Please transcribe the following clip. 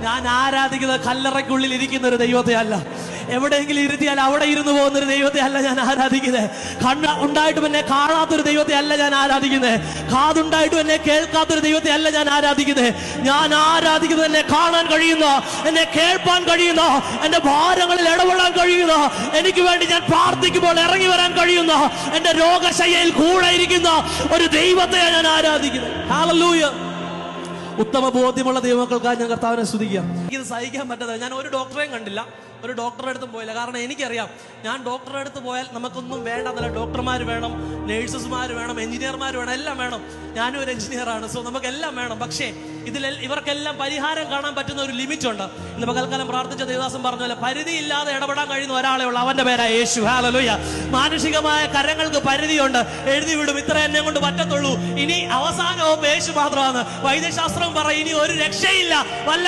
ഞാൻ ആരാധിക്കുന്നത് കല്ലറയ്ക്കുള്ളിൽ ഇരിക്കുന്ന ഒരു ദൈവത്തെ അല്ല, എവിടെയെങ്കിലും ഇരുത്തിയാൽ അവിടെ ഇരുന്ന് പോകുന്ന ഒരു ദൈവത്തെ അല്ല ഞാൻ ആരാധിക്കുന്നത്. കണ്ണ് ഉണ്ടായിട്ടും എന്നെ കാണാത്തൊരു ദൈവത്തെ അല്ല ഞാൻ ആരാധിക്കുന്നത്. കാതുണ്ടായിട്ടും എന്നെ കേൾക്കാത്തൊരു ദൈവത്തെ അല്ല ഞാൻ ആരാധിക്കുന്നത്. ഞാൻ ആരാധിക്കുന്നത് എന്നെ കാണാൻ കഴിയുന്ന, എന്നെ കേൾപ്പാൻ കഴിയുന്ന, എന്റെ ഭാരങ്ങളിൽ ഇടപെടാൻ കഴിയുന്ന, എനിക്ക് വേണ്ടി ഞാൻ പ്രാർത്ഥിക്കുമ്പോൾ ഇറങ്ങി വരാൻ കഴിയുന്ന, എന്റെ രോഗശയ്യയിൽ കൂടെ ഇരിക്കുന്ന ഒരു ദൈവത്തെയാണ് ഞാൻ ആരാധിക്കുന്നത്. ഹല്ലേലൂയ. ഉത്തമ ബോധ്യമുള്ള ദൈവമക്കൾക്കായി ഞാൻ കർത്താവിനെ സ്തുതിക്കുക. എനിക്കിത് സഹിക്കാൻ പറ്റാതെ ഞാൻ ഒരു ഡോക്ടറെയും കണ്ടില്ല, ഒരു ഡോക്ടറുടെ അടുത്തും പോയില്ല. കാരണം എനിക്കറിയാം, ഞാൻ ഡോക്ടറുടെ അടുത്ത് പോയാൽ നമുക്കൊന്നും വേണ്ട എന്നല്ല. ഡോക്ടർമാർ വേണം, നേഴ്സസ്മാർ വേണം, എഞ്ചിനീയർമാർ വേണം, എല്ലാം വേണം. ഞാനും ഒരു എഞ്ചിനീയറാണ്, സോ നമുക്കെല്ലാം വേണം. പക്ഷേ ഇവർക്കെല്ലാം പരിഹാരം കാണാൻ പറ്റുന്ന ഒരു ലിമിറ്റ് ഉണ്ട്. ഇന്ന് പകൽക്കാലം പ്രാർത്ഥിച്ച ദേവദാസൻ പറഞ്ഞ പോലെ പരിധിയില്ലാതെ ഇടപെടാൻ കഴിയുന്ന ഒരാളെ ഉള്ളൂ, അവന്റെ പേരാ യേശു. ഹല്ലേലൂയ. മാനുഷികമായ കരങ്ങൾക്ക് പരിധിയുണ്ട്, എഴുതി വിടും, ഇത്ര എന്നെ കൊണ്ട് പറ്റത്തുള്ളൂ. ഇനി അവസാനവും യേശു മാത്രമാണ്. വൈദ്യശാസ്ത്രം പറയും ഇനി ഒരു രക്ഷയില്ല, വല്ല